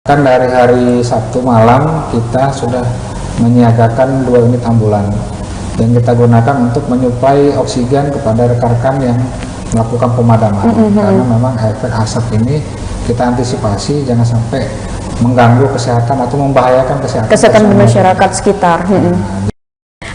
Kan dari hari Sabtu malam kita sudah menyiagakan 2 unit ambulan yang kita gunakan untuk menyuplai oksigen kepada rekan-rekan yang melakukan pemadaman. Karena memang efek asap ini kita antisipasi jangan sampai mengganggu kesehatan atau membahayakan kesehatan masyarakat sekitar.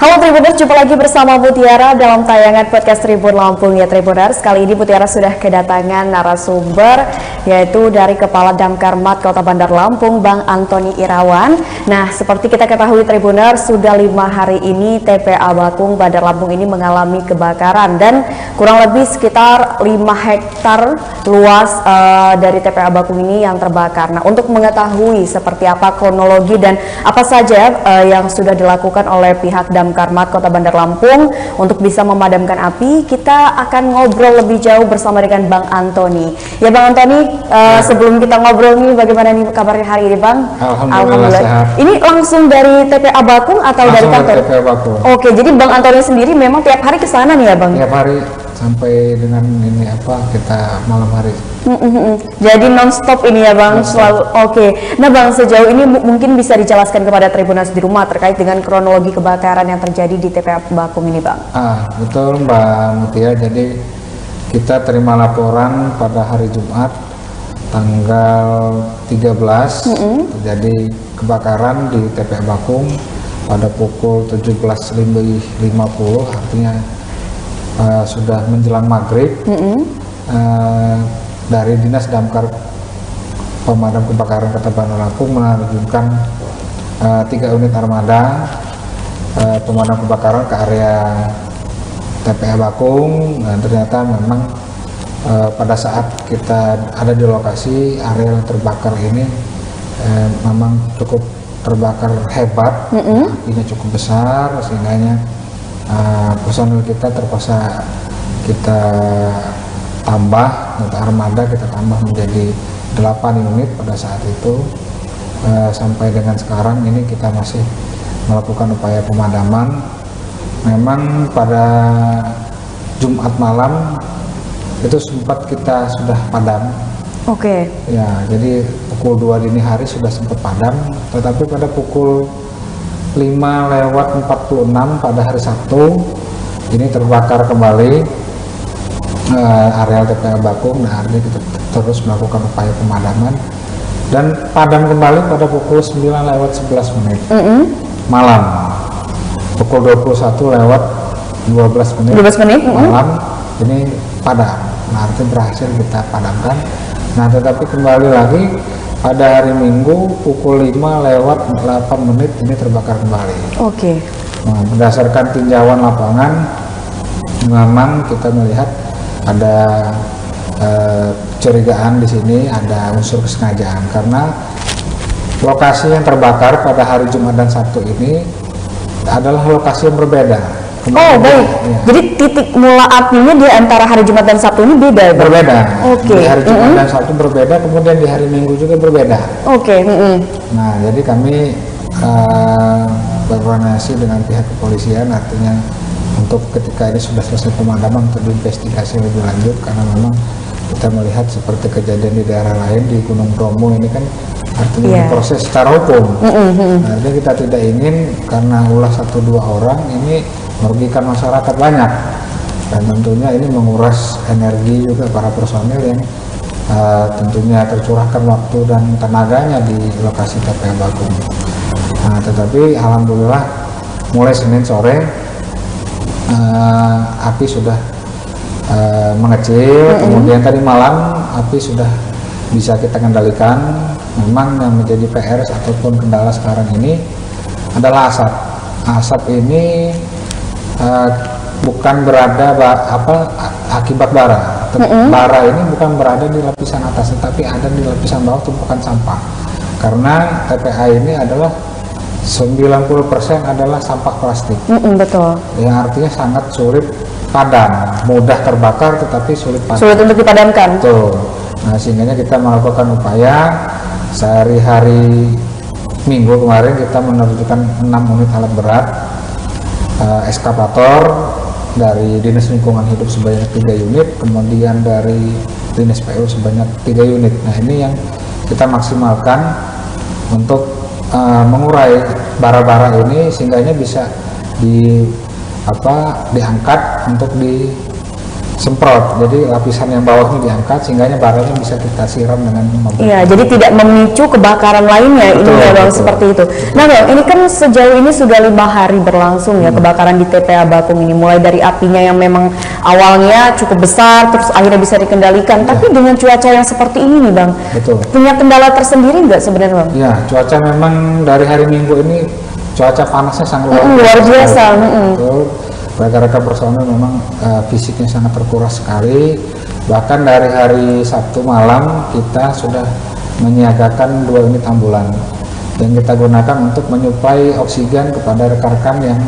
Halo Tribuners, jumpa lagi bersama Mutiara dalam tayangan podcast Tribun Lampung ya Tribuners. Kali ini Mutiara sudah kedatangan narasumber yaitu dari Kepala Damkarmat Kota Bandar Lampung, Bang Antoni Irawan. Nah, seperti kita ketahui Tribuners, sudah 5 hari ini TPA Bakung Bandar Lampung ini mengalami kebakaran dan kurang lebih sekitar 5 hektar luas dari TPA Bakung ini yang terbakar. Nah, untuk mengetahui seperti apa kronologi dan apa saja yang sudah dilakukan oleh pihak Damkarmat Kota Bandar Lampung untuk bisa memadamkan api, kita akan ngobrol lebih jauh bersama dengan Bang Antoni. Ya Bang Antoni, sebelum kita ngobrol nih, bagaimana nih kabarnya hari ini Bang? Alhamdulillah sehat. Ini langsung dari TPA Bakung atau langsung dari kantor? Dari TPA Bakung. Oke, jadi Bang Antoni sendiri memang tiap hari ke sana nih ya Bang? Tiap hari sampai dengan ini kita malam hari. Jadi non-stop ini ya Bang, selalu. Oke. Nah Bang, sejauh ini mungkin bisa dijelaskan kepada Tribuners di rumah terkait dengan kronologi kebakaran yang terjadi di TPA Bakung ini Bang. Betul Mbak Mutia, jadi kita terima laporan pada hari Jumat tanggal 13 terjadi kebakaran di TPA Bakung pada pukul 17.50, artinya sudah menjelang maghrib. Dari Dinas Damkar Pemadam Kebakaran Kota Bandar Lampung menerjunkan 3 unit armada pemadam kebakaran ke area TPA Bakung, dan ternyata memang pada saat kita ada di lokasi area yang terbakar ini memang cukup terbakar hebat, apinya cukup besar sehingga personil kita terpaksa kita tambah untuk armada, kita tambah menjadi 8 unit pada saat itu. Sampai dengan sekarang ini kita masih melakukan upaya pemadaman. Memang pada Jumat malam itu sempat kita sudah padam. Oke. Ya, jadi pukul 2 dini hari sudah sempat padam, tetapi pada pukul 5:46 pada hari Sabtu ini terbakar kembali areal TPA Bakung. Nah, artinya kita terus melakukan upaya pemadaman dan padam kembali pada pukul 9:11 malam. Pukul 21:12 malam ini padam. Nah, artinya berhasil kita padamkan. Nah, tetapi kembali lagi pada hari Minggu pukul 5:08 ini terbakar kembali. Oke. Nah, berdasarkan tinjauan lapangan memang kita melihat ada curigaan di sini, ada unsur kesengajaan karena lokasi yang terbakar pada hari Jumat dan Sabtu ini adalah lokasi yang berbeda. Baik. Ya. Jadi titik mula apinya di antara hari Jumat dan Sabtu ini beda? Berbeda. Oke. Di hari Jumat dan Sabtu berbeda, kemudian di hari Minggu juga berbeda. Oke. Nah, jadi kami berkoordinasi dengan pihak kepolisian, artinya untuk ketika ini sudah selesai pemadaman untuk diinvestigasi lebih lanjut, karena memang kita melihat seperti kejadian di daerah lain di Gunung Bromo ini kan artinya diproses secara hukum. Nah, jadi kita tidak ingin karena ulah 1-2 orang ini merugikan masyarakat banyak, dan tentunya ini menguras energi juga para personil yang tentunya tercurahkan waktu dan tenaganya di lokasi TPA Bakung. Nah, tetapi alhamdulillah mulai Senin sore api sudah mengecil, kemudian tadi malam api sudah bisa kita kendalikan. Memang yang menjadi PR ataupun kendala sekarang ini adalah asap. Asap ini bukan berada akibat bara. Bara ini bukan berada di lapisan atas, tetapi ada di lapisan bawah tumpukan sampah. Karena TPA ini adalah 90% adalah sampah plastik. Betul. Yang artinya sangat sulit padam, mudah terbakar tetapi sulit padam. Sulit untuk dipadamkan. Betul. Nah, sehingga kita melakukan upaya sehari-hari Minggu kemarin kita menerjunkan 6 unit alat berat, eskavator dari Dinas Lingkungan Hidup sebanyak 3 unit, kemudian dari Dinas PU sebanyak 3 unit. Nah, ini yang kita maksimalkan untuk mengurai bara-bara ini sehingga bisa diangkat untuk disemprot. Jadi lapisan yang bawahnya diangkat sehingga baranya bisa kita siram dengan mobil. Iya, jadi tidak memicu kebakaran lainnya. Betul, ini ya Bang, betul. seperti itu. Nah Bang, ini kan sejauh ini sudah 5 hari berlangsung ya kebakaran di TPA Bakung ini, mulai dari apinya yang memang awalnya cukup besar terus akhirnya bisa dikendalikan, tapi dengan cuaca yang seperti ini nih Bang, Betul. punya kendala tersendiri nggak sebenarnya Bang? Ya, cuaca memang dari hari Minggu ini cuaca panasnya sangat luar biasa. Betul. Rekan-rekan personel memang fisiknya sangat terkuras sekali. Bahkan dari hari Sabtu malam kita sudah menyiagakan 2 unit ambulan yang kita gunakan untuk menyuplai oksigen kepada rekan-rekan yang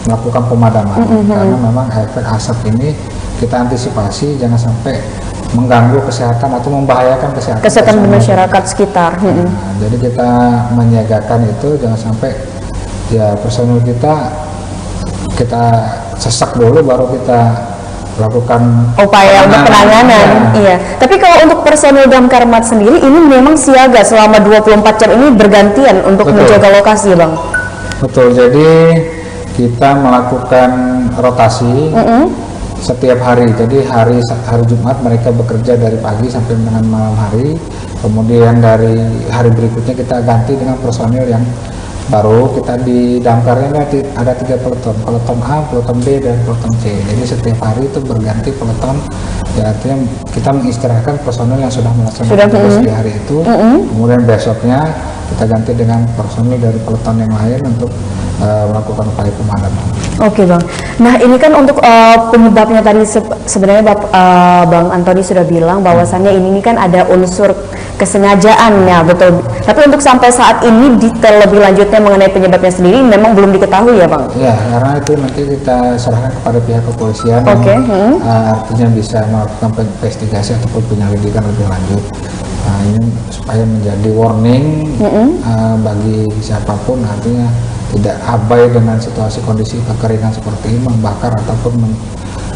melakukan pemadaman. Karena memang efek asap ini kita antisipasi jangan sampai mengganggu kesehatan atau membahayakan kesehatan masyarakat sekitar. Nah, jadi kita menyiagakan itu jangan sampai personel kita sesak dulu baru kita lakukan upaya untuk penanganan. Iya. Tapi kalau untuk personil Damkar Mat sendiri ini memang siaga selama 24 jam ini bergantian untuk menjaga lokasi ya Bang? Betul, jadi kita melakukan rotasi setiap hari. Jadi hari Jumat mereka bekerja dari pagi sampai dengan malam hari. Kemudian dari hari berikutnya kita ganti dengan personil yang baru. Kita di damkarnya ada 3 peleton A, peleton B, dan peleton C. Jadi setiap hari itu berganti peleton. Ya, artinya kita mengistirahatkan personil yang sudah melaksanakan tugas di hari itu. Kemudian besoknya kita ganti dengan personil dari peleton yang lain untuk melakukan upaya pemadaman. Oke Bang. Nah ini kan untuk penyebabnya tadi sebenarnya Bang Antoni sudah bilang bahwasannya ini kan ada unsur kesengajaannya, betul. Tapi untuk sampai saat ini detail lebih lanjutnya mengenai penyebabnya sendiri memang belum diketahui ya Bang? Ya, karena itu nanti kita serahkan kepada pihak kepolisian. Artinya bisa melakukan investigasi ataupun penyelidikan lebih lanjut. Nah, ini supaya menjadi warning bagi siapapun, artinya tidak abai dengan situasi kondisi kekeringan seperti ini, membakar ataupun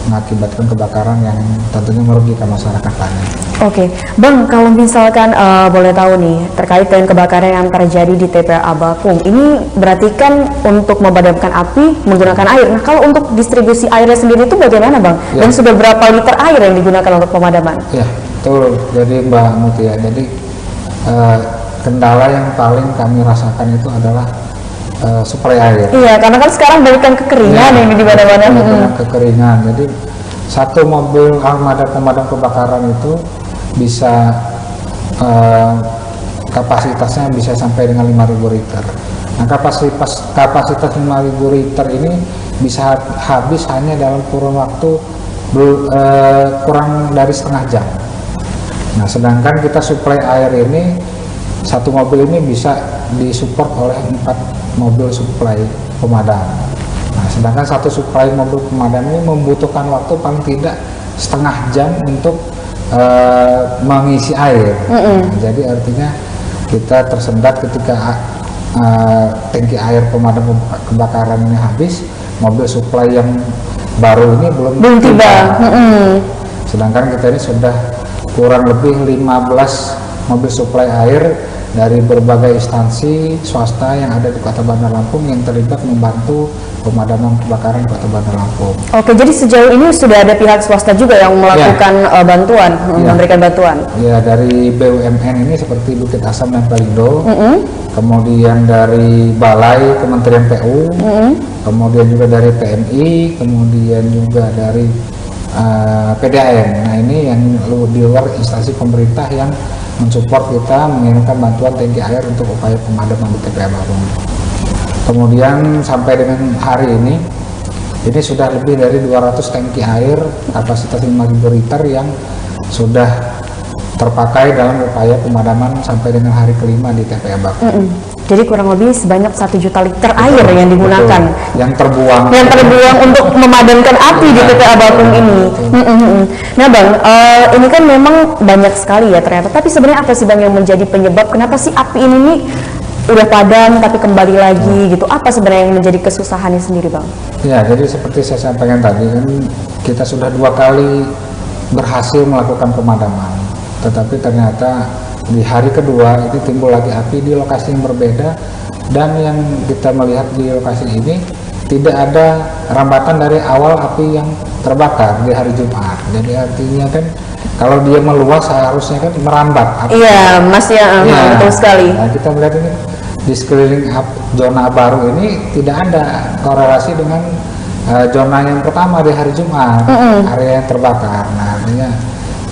mengakibatkan kebakaran yang tentunya merugikan masyarakat lainnya. Oke, Bang, kalau misalkan boleh tahu nih terkait dengan kebakaran yang terjadi di TPA Bakung, ini berarti kan untuk memadamkan api menggunakan air. Nah, kalau untuk distribusi airnya sendiri itu bagaimana Bang? Ya. Dan sudah berapa liter air yang digunakan untuk pemadaman? Ya, betul. Jadi Mbak Mutia, jadi kendala yang paling kami rasakan itu adalah suplai air. Iya, karena kan sekarang banyak kekeringan ini di mana-mana. Kekeringan. Jadi satu mobil armada pemadam kebakaran itu bisa kapasitasnya bisa sampai dengan 5.000 liter. Nah, kapasitas 5.000 liter ini bisa habis hanya dalam kurun waktu kurang dari setengah jam. Nah, sedangkan kita suplai air ini, satu mobil ini bisa disupport oleh 4 mobil suplai pemadam. Nah, sedangkan satu suplai mobil pemadam ini membutuhkan waktu paling tidak setengah jam untuk mengisi air. Nah, jadi artinya kita tersendat ketika tangki air pemadam kebakaran ini habis, mobil suplai yang baru ini belum tiba. Sedangkan kita ini sudah kurang lebih 15 mobil suplai air dari berbagai instansi swasta yang ada di Kota Bandar Lampung yang terlibat membantu pemadaman kebakaran di Kota Bandar Lampung. Oke, jadi sejauh ini sudah ada pihak swasta juga yang melakukan bantuan, memberikan bantuan? Ya, dari BUMN ini seperti Bukit Asam dan Pelindo, kemudian dari Balai Kementerian PU, kemudian juga dari PMI, kemudian juga dari PDAM. Nah, ini yang di luar instansi pemerintah yang mensupport kita mengirimkan bantuan tangki air untuk upaya pemadaman di TPA Bakung. Kemudian sampai dengan hari ini sudah lebih dari 200 tangki air kapasitas 5.000 liter yang sudah terpakai dalam upaya pemadaman sampai dengan hari kelima di TPA Bakung. Jadi kurang lebih sebanyak 1 juta liter air yang digunakan, yang terbuang untuk memadamkan api di TPA Bakung ini. Nah Bang, ini kan memang banyak sekali ya ternyata, tapi sebenarnya apa sih Bang yang menjadi penyebab kenapa sih api ini nih udah padam tapi kembali lagi gitu? Apa sebenarnya yang menjadi kesusahannya sendiri Bang? Ya, jadi seperti saya sampaikan tadi kan kita sudah 2 kali berhasil melakukan pemadaman, tetapi ternyata di hari kedua ini timbul lagi api di lokasi yang berbeda, dan yang kita melihat di lokasi ini tidak ada rambatan dari awal api yang terbakar di hari Jumat. Jadi artinya kan kalau dia meluas seharusnya kan merambat api. Iya, Mas ya, betul sekali. Nah, kita melihat ini di sekeliling zona baru ini tidak ada korelasi dengan zona yang pertama di hari Jumat, area yang terbakar. Nah, artinya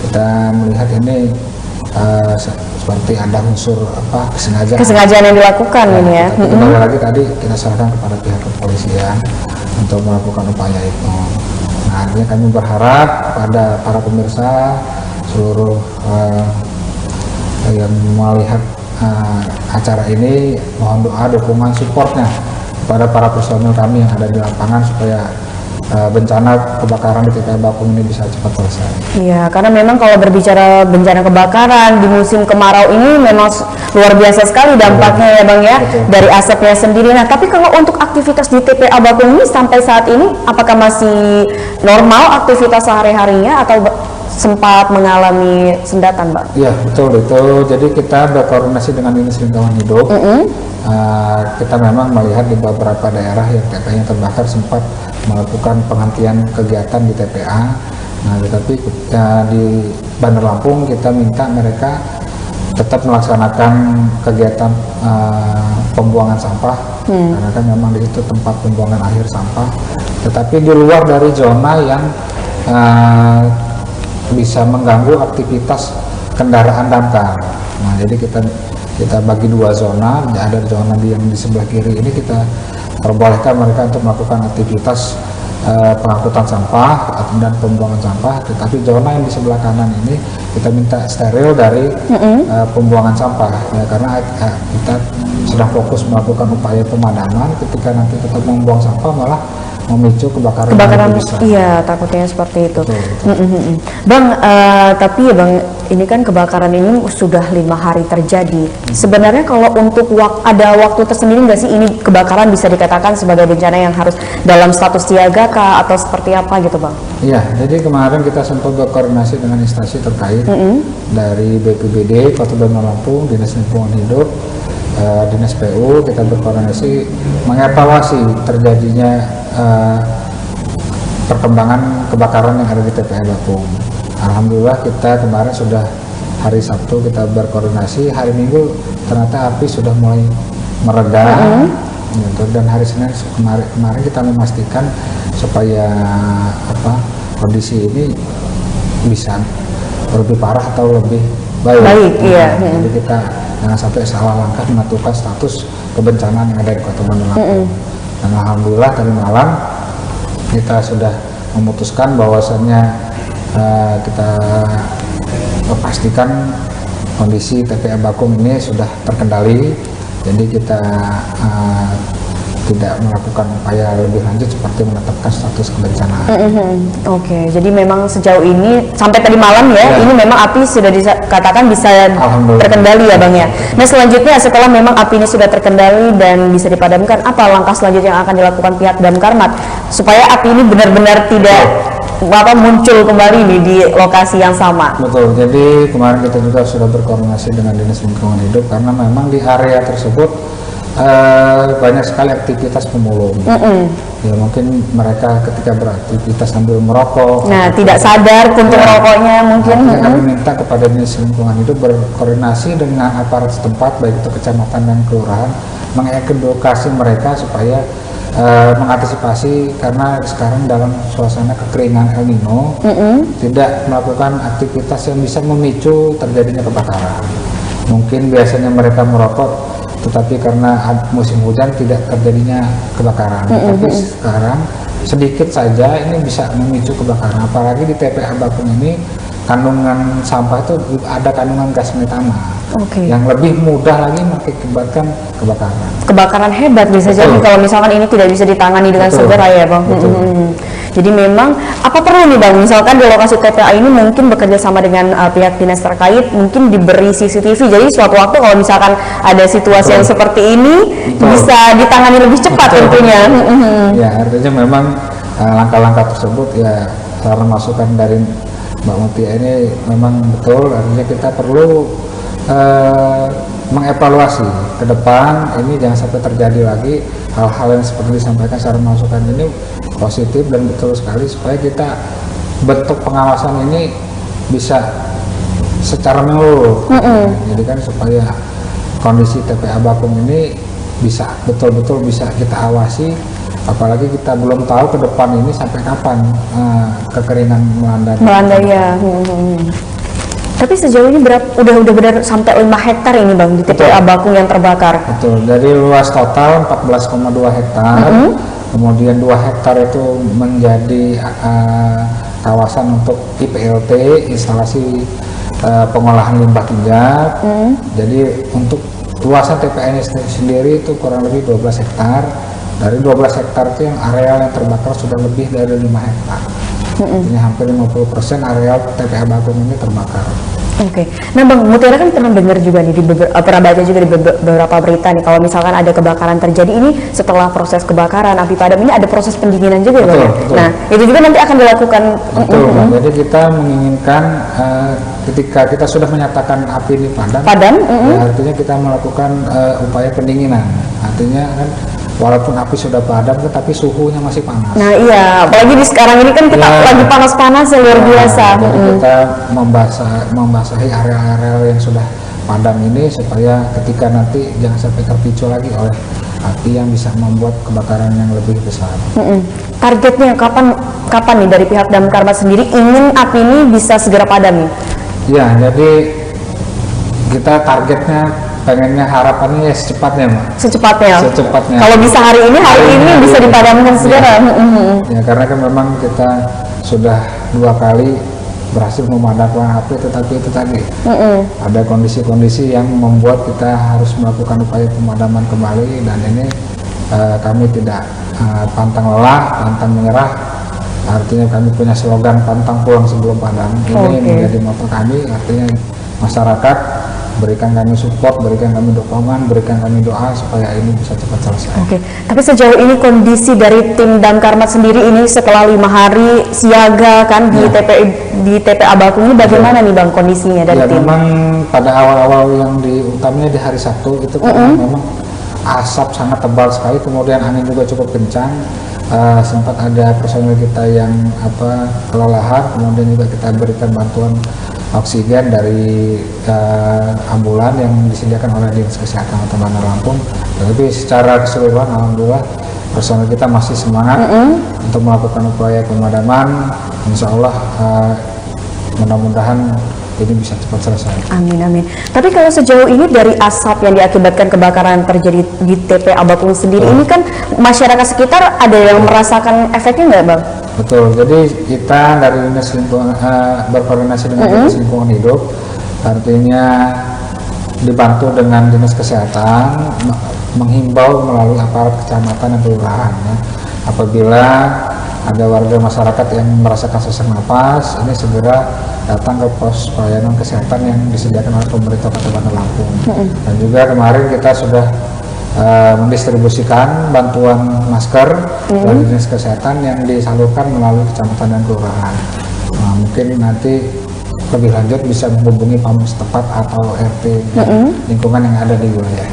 kita melihat ini seperti ada unsur kesengajaan yang dilakukan ini ya. Tapi kembali lagi tadi kita serahkan kepada pihak kepolisian untuk melakukan upaya itu. Nah, artinya kami berharap pada para pemirsa seluruh yang melihat acara ini, mohon doa, dukungan, supportnya kepada para personil kami yang ada di lapangan supaya bencana kebakaran di TPA Bakung ini bisa cepat selesai. Iya, karena memang kalau berbicara bencana kebakaran di musim kemarau ini memang luar biasa sekali dampaknya ya Bang ya. Betul. Dari asapnya sendiri. Nah, tapi kalau untuk aktivitas di TPA Bakung ini sampai saat ini apakah masih normal aktivitas sehari-harinya atau sempat mengalami sendatan, Bang? Iya, betul itu. Jadi kita berkoordinasi dengan Dinas Lingkungan Hidup. Kita memang melihat di beberapa daerah yang TPA-nya terbakar sempat melakukan penghentian kegiatan di TPA. Nah, tetapi kita di Bandar Lampung kita minta mereka tetap melaksanakan kegiatan pembuangan sampah, karena kan memang di situ tempat pembuangan akhir sampah. Tetapi di luar dari zona yang bisa mengganggu aktivitas kendaraan damkar. Nah, jadi kita bagi dua zona. Ada zona yang di sebelah kiri ini kita perbolehkan mereka untuk melakukan aktivitas pengangkutan sampah dan pembuangan sampah, tetapi zona yang di sebelah kanan ini kita minta steril dari pembuangan sampah ya, karena kita sedang fokus melakukan upaya pemadaman. Ketika nanti tetap membuang sampah malah memicu kebakaran besar. Iya, takutnya seperti itu. Betul. Bang, tapi ya Bang, ini kan kebakaran ini sudah 5 hari terjadi. Sebenarnya kalau untuk ada waktu tersendiri nggak sih ini kebakaran bisa dikatakan sebagai bencana yang harus dalam status siaga kah atau seperti apa gitu Bang? Iya, jadi kemarin kita sempat berkoordinasi dengan instansi terkait dari BPBD Kota Bandar Lampung, Dinas Lingkungan Hidup, Dinas PU. Kita berkoordinasi mengevaluasi terjadinya perkembangan kebakaran yang ada di TPA Bakung. Alhamdulillah kita kemarin sudah hari Sabtu kita berkoordinasi, hari Minggu ternyata api sudah mulai mereda, gitu. Dan hari Senin kemarin kita memastikan supaya kondisi ini bisa lebih parah atau lebih baik. Iya. Jadi kita jangan sampai salah langkah menentukan status kebencanaan yang ada di Kota Bandar Lampung. Dan alhamdulillah tadi malam kita sudah memutuskan bahwasannya kita pastikan kondisi TPA Bakung ini sudah terkendali. Jadi kita tidak melakukan upaya lebih lanjut seperti menetapkan status kebencanaan. Oke, jadi memang sejauh ini sampai tadi malam ya, ini memang api sudah dikatakan bisa terkendali ya Bang ya. Nah, selanjutnya setelah memang api ini sudah terkendali dan bisa dipadamkan, apa langkah selanjutnya yang akan dilakukan pihak Damkarmat supaya api ini benar-benar tidak muncul kembali nih di lokasi yang sama? Betul, jadi kemarin kita juga sudah berkoordinasi dengan Dinas Lingkungan Hidup karena memang di area tersebut banyak sekali aktivitas pemulung. Ya mungkin mereka ketika beraktivitas sambil merokok. Nah, tidak sadar puntung rokoknya mungkin. Kami minta kepada Dinas Lingkungan Hidup berkoordinasi dengan aparat setempat baik itu kecamatan dan kelurahan, mengedukasi mereka supaya mengantisipasi, karena sekarang dalam suasana kekeringan El Nino tidak melakukan aktivitas yang bisa memicu terjadinya kebakaran. Mungkin biasanya mereka merokok, tetapi karena musim hujan tidak terjadinya kebakaran. Tapi sekarang sedikit saja ini bisa memicu kebakaran. Apalagi di TPA Bakung ini kandungan sampah itu ada kandungan gas metana, yang lebih mudah lagi mengakibatkan kebakaran. Kebakaran hebat bisa jadi kalau misalkan ini tidak bisa ditangani dengan segera ya Bang. Jadi memang apa perlu nih Bang, misalkan di lokasi TPA ini mungkin bekerja sama dengan pihak dinas terkait, mungkin diberi CCTV, jadi suatu waktu kalau misalkan ada situasi yang seperti ini bisa ditangani lebih cepat tentunya. Ya, artinya memang langkah-langkah tersebut ya saran masukan dari Mbak Mutia ini memang betul. Artinya kita perlu mengevaluasi ke depan ini jangan sampai terjadi lagi hal-hal yang seperti disampaikan secara masukan ini positif dan betul sekali, supaya kita bentuk pengawasan ini bisa secara menyeluruh. Jadi kan supaya kondisi TPA Bakung ini bisa betul-betul bisa kita awasi, apalagi kita belum tahu ke depan ini sampai kapan kekeringan melanda ya. Tapi sejauh ini udah benar sampai 5 hektar ini Bang di TPA Bakung yang terbakar. Betul, dari luas total 14,2 hektar, kemudian 2 hektar itu menjadi kawasan untuk IPLT, instalasi pengolahan limbah tinja. Jadi untuk luasan TPA ini sendiri itu kurang lebih 12 hektar. Dari 12 hektar itu yang areal yang terbakar sudah lebih dari 5 hektar. Ini hampir 50% areal TPA Bakung ini terbakar. Oke. Nah Bang, Mutiara kan pernah dengar juga nih, pernah baca juga di beberapa berita nih, kalau misalkan ada kebakaran terjadi ini, setelah proses kebakaran api padam ini ada proses pendinginan juga ya Bang? Betul. Nah itu juga nanti akan dilakukan. Betul. Jadi kita menginginkan ketika kita sudah menyatakan api ini padam, ya, artinya kita melakukan upaya pendinginan. Artinya kan walaupun api sudah padam tetapi suhunya masih panas. Nah iya, apalagi di sekarang ini kan kita lagi panas-panas luar biasa. Jadi kita membasahi area-area yang sudah padam ini supaya ketika nanti jangan sampai terpicu lagi oleh api yang bisa membuat kebakaran yang lebih besar. Targetnya kapan nih dari pihak Damkar sendiri ingin api ini bisa segera padam nih? Ya, jadi kita targetnya pengennya harapannya ya secepatnya Mbak. Secepatnya. Kalau bisa hari ini bisa dipadamkan segera. Ya karena kan memang kita sudah 2 kali berhasil memadamkan api, tetapi itu tadi ada kondisi-kondisi yang membuat kita harus melakukan upaya pemadaman kembali, dan ini kami tidak pantang lelah, pantang menyerah. Artinya kami punya slogan pantang pulang sebelum padam. Ini menjadi moto kami, artinya masyarakat berikan kami support, berikan kami dukungan, berikan kami doa supaya ini bisa cepat selesai. Oke. Tapi sejauh ini kondisi dari tim Damkar sendiri ini setelah 5 hari siaga kan di TPA Bakung ini bagaimana nih Bang kondisinya dari tim? Memang pada awal-awal yang utamanya di hari Sabtu itu memang asap sangat tebal sekali, kemudian angin juga cukup kencang. Sempat ada personel kita yang kelelahan, kemudian juga kita berikan bantuan oksigen dari ambulan yang disediakan oleh Dinas Kesehatan Kota Bandar Lampung. Tapi secara keseluruhan alhamdulillah personel kita masih semangat untuk melakukan upaya pemadaman. Insya Allah mudah-mudahan ini bisa cepat selesai. Amin. Tapi kalau sejauh ini dari asap yang diakibatkan kebakaran terjadi di TPA Bakung sendiri ini kan masyarakat sekitar ada yang merasakan efeknya nggak Bang? Betul, jadi kita dari Dinas Lingkungan berkoordinasi dengan Dinas Lingkungan Hidup, artinya dibantu dengan Dinas Kesehatan menghimbau melalui aparat kecamatan dan kelurahan ya. Apabila ada warga masyarakat yang merasakan sesak napas, ini segera datang ke pos pelayanan kesehatan yang disediakan oleh pemerintah Kota Bandar Lampung. Dan juga kemarin kita sudah mendistribusikan bantuan masker dari Dinas Kesehatan yang disalurkan melalui kecamatan dan kelurahan. Nah, mungkin nanti lebih lanjut bisa menghubungi PAM setempat atau RT lingkungan yang ada di wilayah.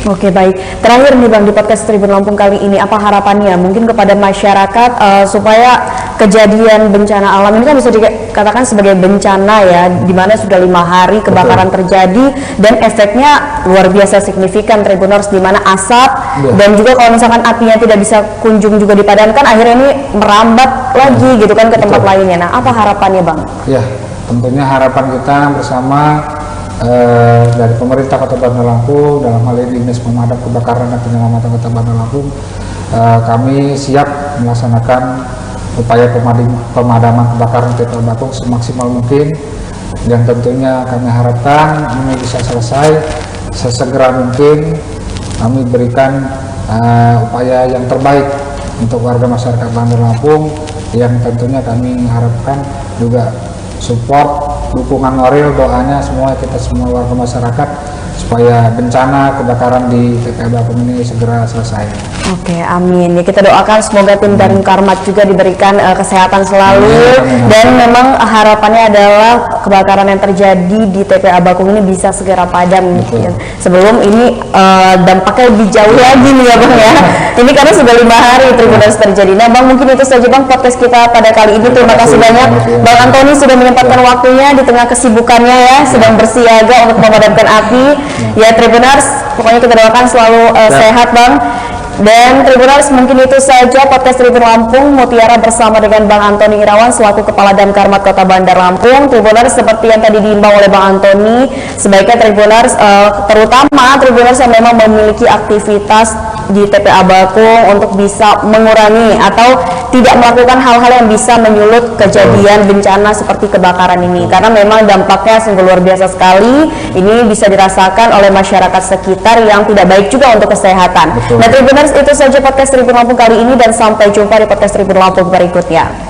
Oke, baik. Terakhir nih Bang, di podcast Tribun Lampung kali ini apa harapannya mungkin kepada masyarakat supaya kejadian bencana alam ini kan bisa dikatakan sebagai bencana ya, di mana sudah 5 hari kebakaran terjadi dan efeknya luar biasa signifikan Tribuners, di mana asap dan juga kalau misalkan apinya tidak bisa kunjung juga dipadamkan, akhirnya ini merambat lagi gitu kan ke tempat lainnya. Nah, apa harapannya Bang? Ya, tentunya harapan kita bersama dari pemerintah Kota Bandar Lampung, dalam hal ini Dinas Pemadam Kebakaran dan Penyelamatan Kota Bandar Lampung, kami siap melaksanakan upaya pemadaman kebakaran TPA Bakung semaksimal mungkin, dan tentunya kami harapkan ini bisa selesai sesegera mungkin. Kami berikan upaya yang terbaik untuk warga masyarakat Bandar Lampung, yang tentunya kami harapkan juga support, dukungan moral, doanya kita semua warga masyarakat supaya bencana kebakaran di TPA Bakung ini segera selesai. Oke, amin. Ya, kita doakan semoga tim Damkar juga diberikan kesehatan selalu, dan memang harapannya adalah kebakaran yang terjadi di TPA Bakung ini bisa segera padam gitu ya. Sebelum ini dampaknya lebih jauh lagi nih ya Bang ya. Ini karena sudah 5 hari Tribuners terjadi. Nah Bang, mungkin itu saja Bang podcast kita pada kali ini. Terima kasih banyak Bang Antoni sudah menyempatkan waktunya di tengah kesibukannya ya, sedang bersiaga untuk memadamkan api. Ya Tribuners, pokoknya kita doakan selalu sehat Bang. Dan Tribuners, mungkin itu saja podcast Tribun Lampung Mutiara bersama dengan Bang Antoni Irawan selaku Kepala Damkarmat Kota Bandar Lampung. Tribuners, seperti yang tadi diimbau oleh Bang Antoni, sebaiknya Tribuners, terutama Tribuners yang memang memiliki aktivitas di TPA Bakung untuk bisa mengurangi atau tidak melakukan hal-hal yang bisa menyulut kejadian bencana seperti kebakaran ini, karena memang dampaknya sungguh luar biasa sekali. Ini bisa dirasakan oleh masyarakat sekitar yang tidak baik juga untuk kesehatan. Nah Tribuners, itu saja podcast Tribun Lampung kali ini dan sampai jumpa di podcast Tribun Lampung berikutnya.